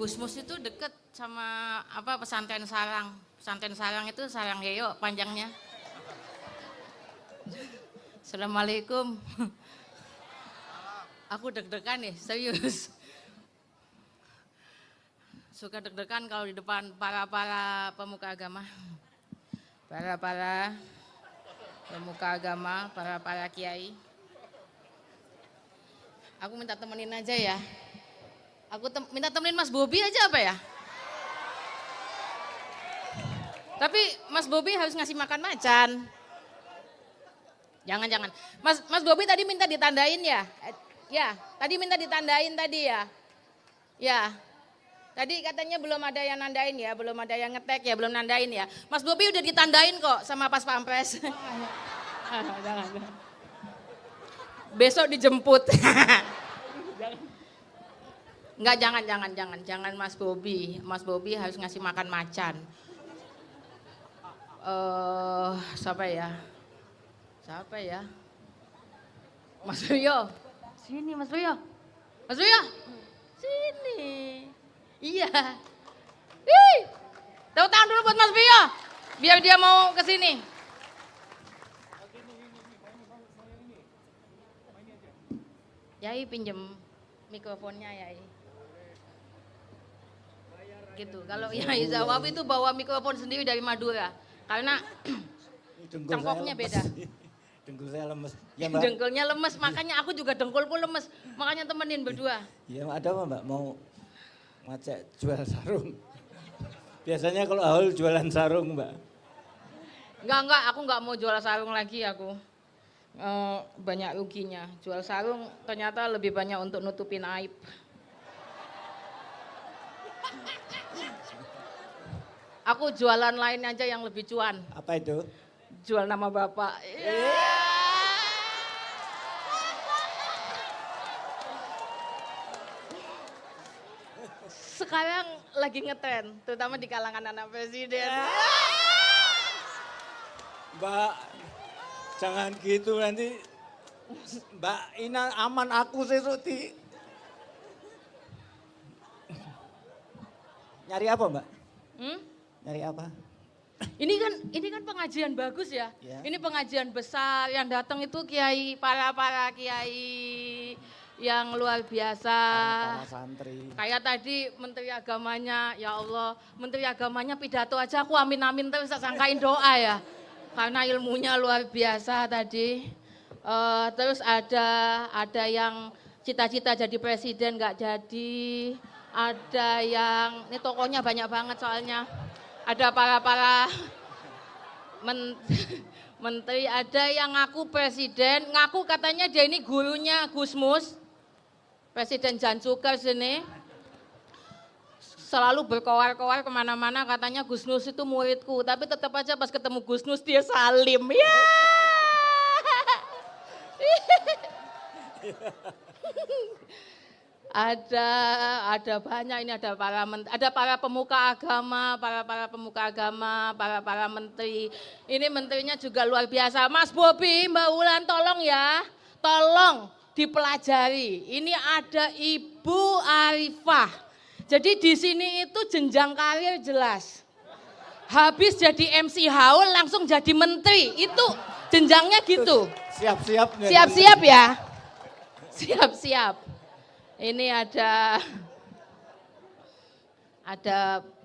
Gusmus itu deket sama apa pesantren Sarang. Pesantren Sarang itu Sarang Heyo panjangnya. Assalamualaikum. Aku deg-degan nih, serius. Suka deg-degan kalau di depan para pemuka agama. Para pemuka agama, para kiai. Aku minta temenin aja ya. Minta temenin Mas Bobi aja apa ya? Tapi Mas Bobi harus ngasih makan macan. Jangan. Mas Bobi tadi minta ditandain ya? Ya, tadi minta ditandain tadi ya? Ya, tadi katanya belum ada yang nandain ya, belum ada yang ngetek ya, belum nandain ya. Mas Bobi udah ditandain kok sama Pas Pampres. Jangan. Besok dijemput. Enggak, jangan Mas Bobi. Mas Bobi harus ngasih makan macan. Siapa ya? Mas Rio. Sini Mas Rio. Sini. Iya. Ih. Tepuk tangan dulu buat Mas Rio. Biar dia mau ke sini. Yai pinjem mikrofonnya Yai. Gitu. Kalau Yai Zawab itu bawa mikrofon sendiri dari Madura. Karena cangkoknya beda. Dengkul saya lemes. Ya, Mbak. Dengkulnya lemes, makanya aku juga dengkulku lemes. Makanya temenin berdua. Iya, ada apa Mbak? Mau ngajak jual sarung? Biasanya kalau Ahul jualan sarung Mbak. Enggak, aku enggak mau jual sarung lagi aku. Banyak ruginya. Jual sarung ternyata lebih banyak untuk nutupin aib. Aku jualan lain aja yang lebih cuan. Apa itu? Jual nama bapak. Sekarang lagi ngetren, terutama di kalangan anak presiden. Mbak, jangan gitu nanti. Mbak Ina aman aku sih Suti. Nyari apa Mbak? Nyari apa? Ini kan pengajian bagus ya. Ya. Ini pengajian besar yang datang itu kiai para kiai yang luar biasa. Para santri. Kayak tadi Menteri Agamanya, ya Allah, Menteri Agamanya pidato aja aku amin terus sangkain doa ya. Karena ilmunya luar biasa tadi. Terus ada yang cita-cita jadi presiden nggak jadi. Ada yang, ini tokonya banyak banget soalnya. Ada para menteri, ada yang ngaku presiden, ngaku katanya dia ini gurunya Gusmus, Presiden Jan Sukar sini. Selalu berkoar-koar kemana-mana katanya Gusmus itu muridku, tapi tetap aja pas ketemu Gusmus dia salim. Ya. Ada banyak ini, ada para pemuka agama, para pemuka agama, para menteri. Ini menterinya juga luar biasa. Mas Bobi, Mbak Wulan tolong ya. Tolong dipelajari. Ini ada Ibu Arifah. Jadi di sini itu jenjang karir jelas. Habis jadi MC Haul langsung jadi menteri. Itu jenjangnya gitu. Siap-siap. Siap-siap ya. Siap-siap. Ini ada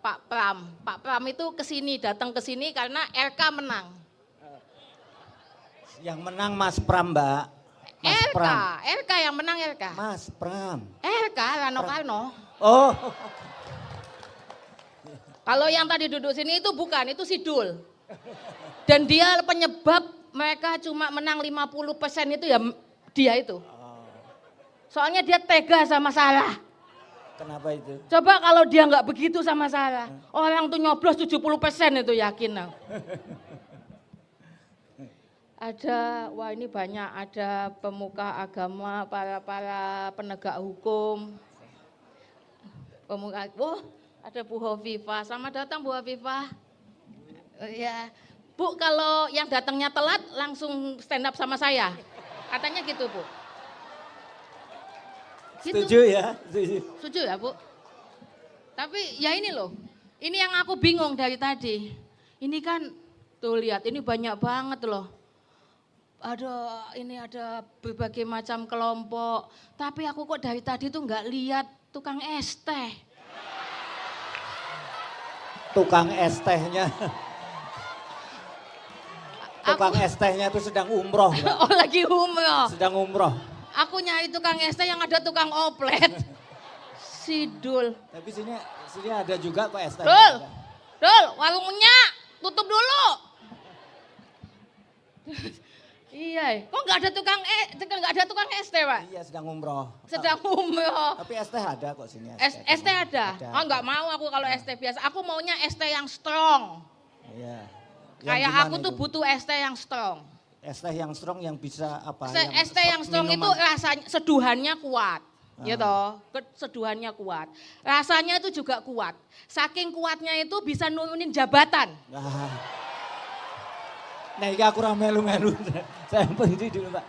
Pak Pram. Pak Pram itu datang ke sini karena RK menang. Yang menang Mas Pram, Mbak. Mas RK, Pram. RK yang menang RK. Mas Pram. RK Rano Karno. Oh. Kalau yang tadi duduk sini itu bukan, itu Sidul. Dan dia penyebab mereka cuma menang 50% itu ya dia itu. Soalnya dia tega sama Sarah. Kenapa itu? Coba kalau dia nggak begitu sama Sarah. Orang tuh nyoblos 70% itu yakin. Wah ini banyak, ada pemuka agama, para penegak hukum. Ada Bu Hovifah. Selamat datang Bu Hovifah. Ya, Bu kalau yang datangnya telat langsung stand up sama saya. Katanya gitu Bu. Gitu. Setuju ya? Setuju ya Bu? Tapi ya ini loh, ini yang aku bingung dari tadi. Ini kan, tuh lihat, ini banyak banget loh. Ini ada berbagai macam kelompok. Tapi aku kok dari tadi tuh nggak lihat tukang es teh. Tukang es tehnya. Tukang es tehnya itu sedang umroh. Mbak. Oh lagi umroh. Sedang umroh. Aku nyari tukang es teh yang ada tukang oplet. Sidul. Tapi sini ada juga kok es teh. Dul, warungnya tutup dulu. Iya, kok nggak ada tukang es teh, Pak? Iya, sedang umroh. Sedang umroh. Tapi es teh ada kok sini. Es teh ada? Oh nggak mau aku kalau es teh biasa. Aku maunya es teh yang strong. Iya. Kayak aku tuh butuh es teh yang strong. Es teh yang strong yang bisa apa? Es teh yang strong itu rasanya, seduhannya kuat. Gitu, seduhannya kuat. Rasanya itu juga kuat. Saking kuatnya itu bisa nurunin jabatan. Nah, ini aku melu-melu. Saya benci dulu, Mbak.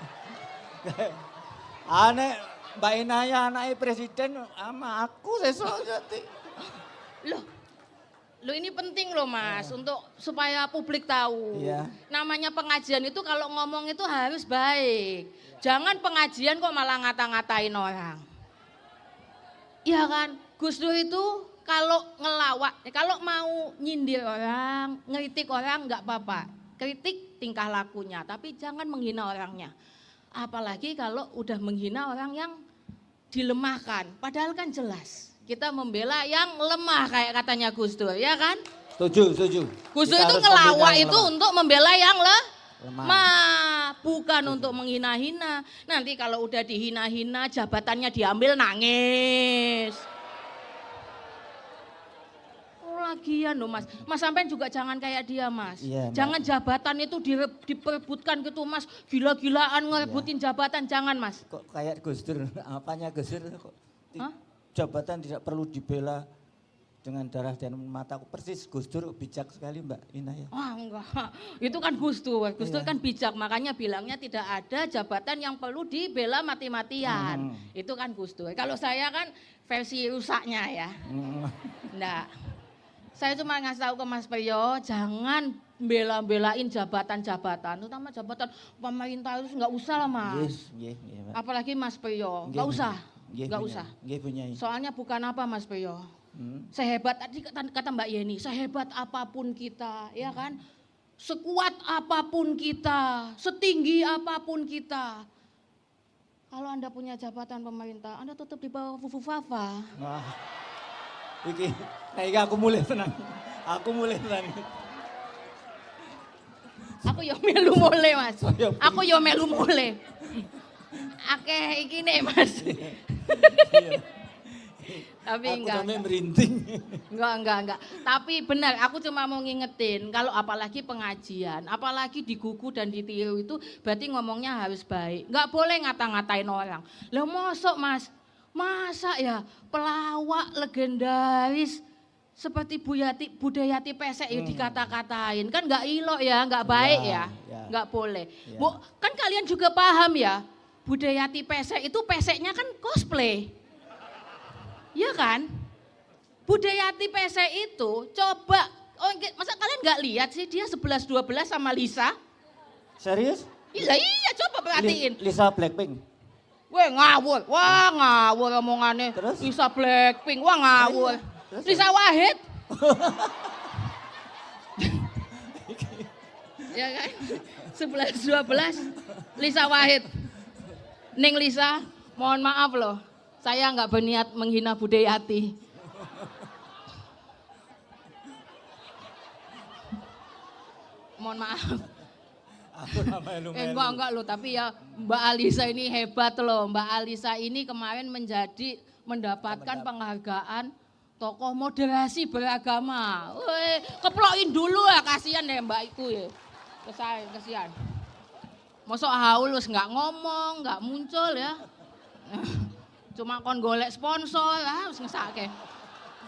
Aneh, Mbak Inaya anaknya presiden sama aku sesok jadi. Loh ini penting loh Mas, untuk supaya publik tahu. Iya. Namanya pengajian itu kalau ngomong itu harus baik. Jangan pengajian kok malah ngata-ngatain orang. Iya kan, Gus Dur itu kalau ngelawak, kalau mau nyindir orang, ngeritik orang nggak apa-apa. Kritik tingkah lakunya, tapi jangan menghina orangnya. Apalagi kalau udah menghina orang yang dilemahkan. Padahal kan jelas, kita membela yang lemah kayak katanya Gus Dur, ya kan? Setuju. Gus Dur itu ngelawak itu untuk membela yang lemah, bukan untuk menghina-hina. Nanti kalau udah dihina-hina, jabatannya diambil nangis. Lagian loh Mas, Mas sampean juga jangan kayak dia Mas. Iya, jangan jabatan itu diperebutkan gitu Mas, gila-gilaan ngerebutin jabatan, jangan Mas. Kok kayak Gus Dur, apanya Gus Dur kok Hah? jabatan tidak perlu dibela dengan darah dan mataku. Persis Gus Dur bijak sekali Mbak Inaya. Wah enggak, itu kan Gus Dur kan bijak, makanya bilangnya tidak ada jabatan yang perlu dibela mati-matian. Itu kan Gus Dur. Kalau saya kan versi rusaknya ya. Enggak. Saya cuma ngasih tahu ke Mas Priyo, jangan bela-belain jabatan-jabatan, terutama jabatan pemerintah itu nggak usah lah Mas. Apalagi Mas Priyo, nggak usah, nggak usah. Soalnya bukan apa Mas Priyo, sehebat tadi kata Mbak Yeni, sehebat apapun kita, ya kan, sekuat apapun kita, setinggi apapun kita. Kalau Anda punya jabatan pemerintah, Anda tetap di bawah Fufu Fafa. Iki aku mulai senang. Aku yo melu mulai Mas. Aku yo melu mulai. Akeh iki nih Mas. Tapi enggak. Aku merinding. Enggak. Tapi benar, aku cuma mau ngingetin kalau apalagi pengajian, apalagi digugu dan ditiru itu berarti ngomongnya harus baik. Enggak boleh ngata-ngatain orang. Lah mosok Mas, masa ya pelawak legendaris seperti Budayati Pesek dikata-katain, kan nggak ilok ya, nggak baik ya, nggak boleh. Bu, kan kalian juga paham ya, Budayati Pesek itu peseknya kan cosplay, ya kan? Budayati Pesek itu coba, masa kalian nggak lihat sih dia 11-12 sama Lisa? Serius? Iya coba perhatiin. Lisa Blackpink. Weh ngawur, wah ngawur omongannya. Lisa Blackpink, wah ngawur. Lisa Wahid. Ya kan? 11-12 Lisa Wahid. Ning Lisa, mohon maaf loh. Saya nggak berniat menghina Budayati. Mohon maaf. Enggak loh, tapi ya Mbak Alisa ini hebat loh. Mbak Alisa ini kemarin mendapatkan penghargaan tokoh moderasi beragama. Weh, keplokin dulu ya, kasihan deh Mbak itu ya. Kasihan. Mosok haul wis nggak ngomong, nggak muncul ya. Cuma kon golek sponsor lah, wis ngesake.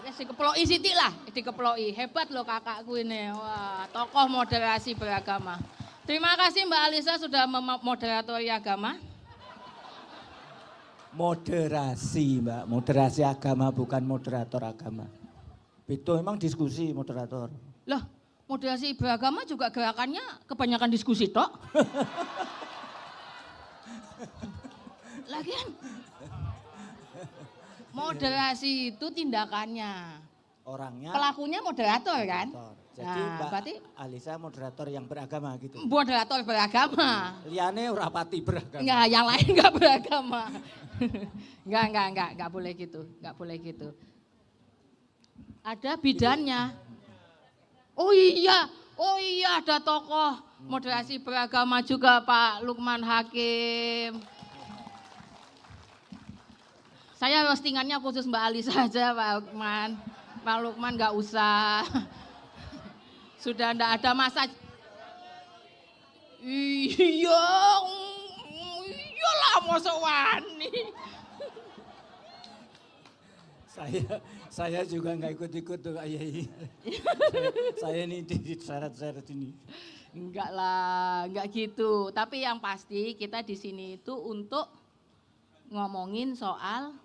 Wis dikeploki sithik lah, dikeploki. Hebat loh kakakku ini. Wah, tokoh moderasi beragama. Terima kasih Mbak Alisa sudah memoderatori agama. Moderasi Mbak, moderasi agama bukan moderator agama. Beda emang diskusi moderator. Loh, moderasi beragama juga gerakannya kebanyakan diskusi tok. Lagian moderasi itu tindakannya. Orangnya Pelakunya moderator kan? moderator. Jadi Nah, Mbak berarti Alisa moderator yang beragama gitu. moderator beragama. Liane ora pati beragama. Enggak, yang lain enggak beragama. Enggak boleh gitu, enggak boleh gitu. Ada bidannya. Oh iya ada tokoh moderasi beragama juga Pak Lukman Hakim. Saya roastingannya khusus Mbak Ali saja Pak Lukman. Pak Lukman enggak usah. Sudah enggak ada masa. Iyalah masa wani. Saya juga nggak ikut-ikut tuh Kak Yai. saya ini di syarat-syarat ini. Enggak lah, enggak gitu. Tapi yang pasti kita di sini itu untuk ngomongin soal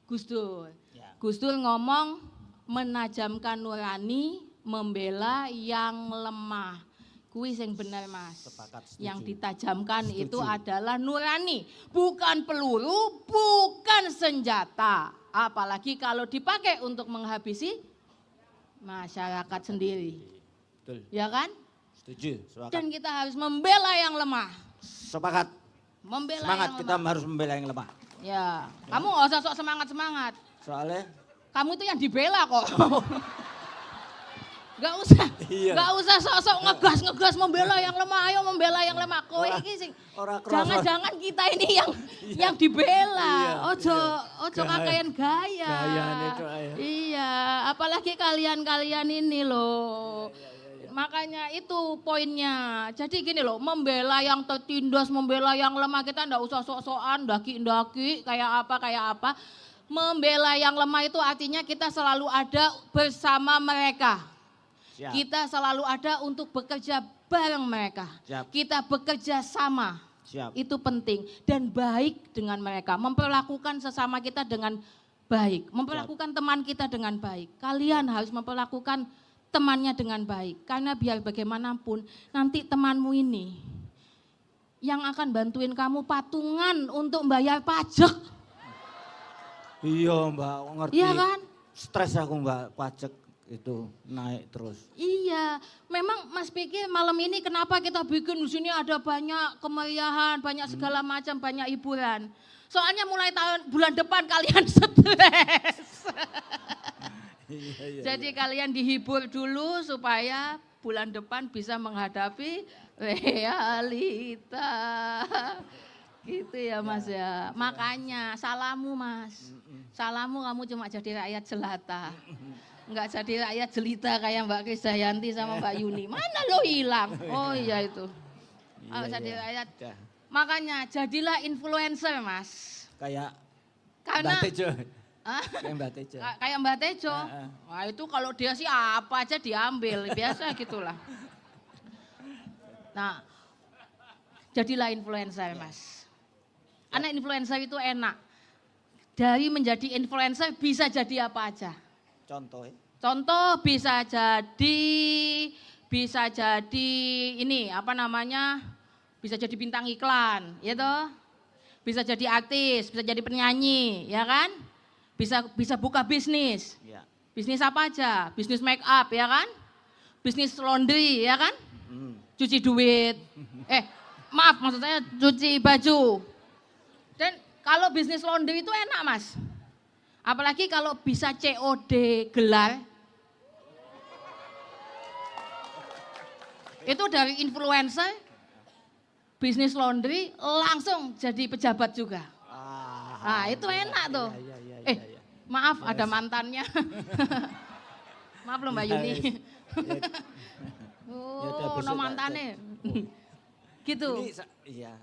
Gus Dur. Ya. Gus Dur ngomong menajamkan nurani, membela yang lemah. Kuwi sing bener Mas. Sepakat, setuju. Yang ditajamkan Setuju. itu adalah nurani, bukan peluru, bukan senjata. Apalagi kalau dipakai untuk menghabisi masyarakat sendiri. Betul. Ya kan? Setuju. Sepakat. Dan kita harus membela yang lemah. Sepakat. Membela Semangat yang kita lemah. harus membela yang lemah. Ya, kamu nggak usah sok semangat-semangat. Soalnya Kamu itu yang dibela kok. Gak usah, Iya. gak usah sok-sok ngegas membela yang lemah, ayo membela yang lemah. Kowe iki sing ora kerasa. jangan-jangan kita ini yang Iya. yang dibela. Iya, Ojo iya. kakean gaya. Gayane itu, ayo. Iya, apalagi kalian-kalian ini loh. Makanya itu poinnya. Jadi gini loh, membela yang tertindas, membela yang lemah, kita ndak usah sok-sokan, daki-daki kayak apa. Membela yang lemah itu artinya kita selalu ada bersama mereka. Siap. Kita selalu ada untuk bekerja bareng mereka. Siap. Kita bekerja sama. Siap. Itu penting dan baik dengan mereka. Memperlakukan sesama kita dengan baik. Memperlakukan teman kita dengan baik. Kalian harus memperlakukan temannya dengan baik. Karena biar bagaimanapun nanti temanmu ini yang akan bantuin kamu patungan untuk bayar pajak. Iya Mbak, ngerti. Iya kan? Stres aku Mbak, pajak itu naik terus. Iya, memang Mas pikir malam ini kenapa kita bikin di sini ada banyak kemeriahan, banyak segala macam, banyak hiburan. Soalnya mulai bulan depan kalian stres. Iya. Jadi kalian dihibur dulu supaya bulan depan bisa menghadapi realita. Gitu ya Mas ya. Makanya salamu Mas. Salamu kamu cuma jadi rakyat jelata. Enggak jadi rakyat jelita kayak Mbak Krisdayanti sama Mbak Yuni. Mana lo hilang? Oh iya itu. Kalau jadi rakyat. Dah. Makanya jadilah influencer Mas. Kayak Karena Mbak Tejo. Hah? Kayak Mbak Tejo. Kayak Mbak Tejo. Heeh. Wah itu kalau dia sih apa aja diambil. Biasa gitulah. Nah jadilah influencer Mas. Anak influencer itu enak. Dari menjadi influencer bisa jadi apa aja. Contoh ya. Contoh bisa jadi ini apa namanya? Bisa jadi bintang iklan, ya toh? Bisa jadi artis, bisa jadi penyanyi, ya kan? Bisa buka bisnis. Ya. Bisnis apa aja? Bisnis make up, ya kan? Bisnis laundry, ya kan? Cuci duit. Maaf maksud saya cuci baju. Dan kalau bisnis laundry itu enak Mas. Apalagi kalau bisa COD gelar. Itu dari influencer, bisnis laundry langsung jadi pejabat juga. Nah itu enak tuh. Iya. Maaf ada mantannya. Maaf loh Mbak Yuni. Oh, no mantannya. Gitu. Iya.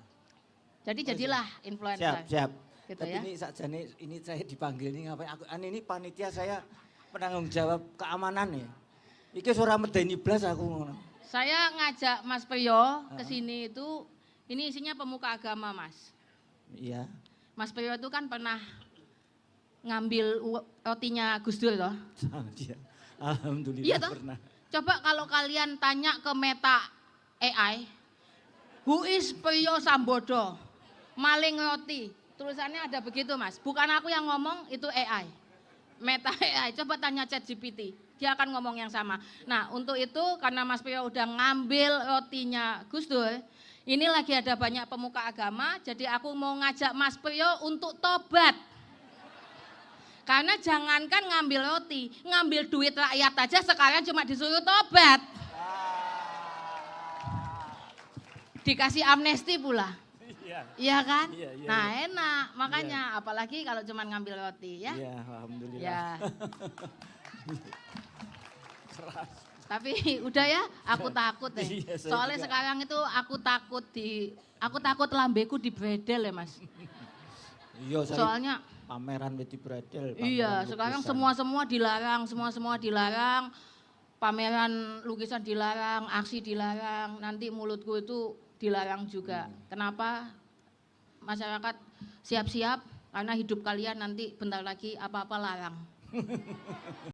Jadi jadilah influencer. Siap. Gitu Tapi ya. ini sakjane ini saya dipanggil nih ngapain? Ini panitia saya penanggung jawab keamanan ya. Iki ora medeni blas aku ngono. Saya ngajak Mas Priyo ke sini itu, ini isinya pemuka agama Mas. Iya. Mas Priyo itu kan pernah ngambil rotinya Gus Dur loh. Iya. Alhamdulillah Iya toh? pernah. Coba kalau kalian tanya ke Meta AI, who is Priyo Sambodo? Maling roti. Tulisannya ada begitu Mas. Bukan aku yang ngomong, itu AI. Meta AI, coba tanya ChatGPT. Dia akan ngomong yang sama. Nah untuk itu karena Mas Priyo udah ngambil rotinya Gus Dur, ini lagi ada banyak pemuka agama, jadi aku mau ngajak Mas Priyo untuk tobat. Karena jangankan ngambil roti, ngambil duit rakyat aja sekarang cuma disuruh tobat. Dikasih amnesti pula. Iya kan? Iya, iya, Nah enak, makanya apalagi kalau cuma ngambil roti ya. Iya, alhamdulillah. Ya. Keras. Tapi udah ya, aku takut ya. Iya, saya Soalnya juga. sekarang itu aku takut lambeku dibredel ya Mas. Iya, saya Soalnya pameran di bradel. iya, sekarang semua dilarang, semua dilarang. Pameran lukisan dilarang, aksi dilarang, nanti mulutku itu dilarang juga. Kenapa? Masyarakat siap-siap karena hidup kalian nanti bentar lagi apa-apa larang.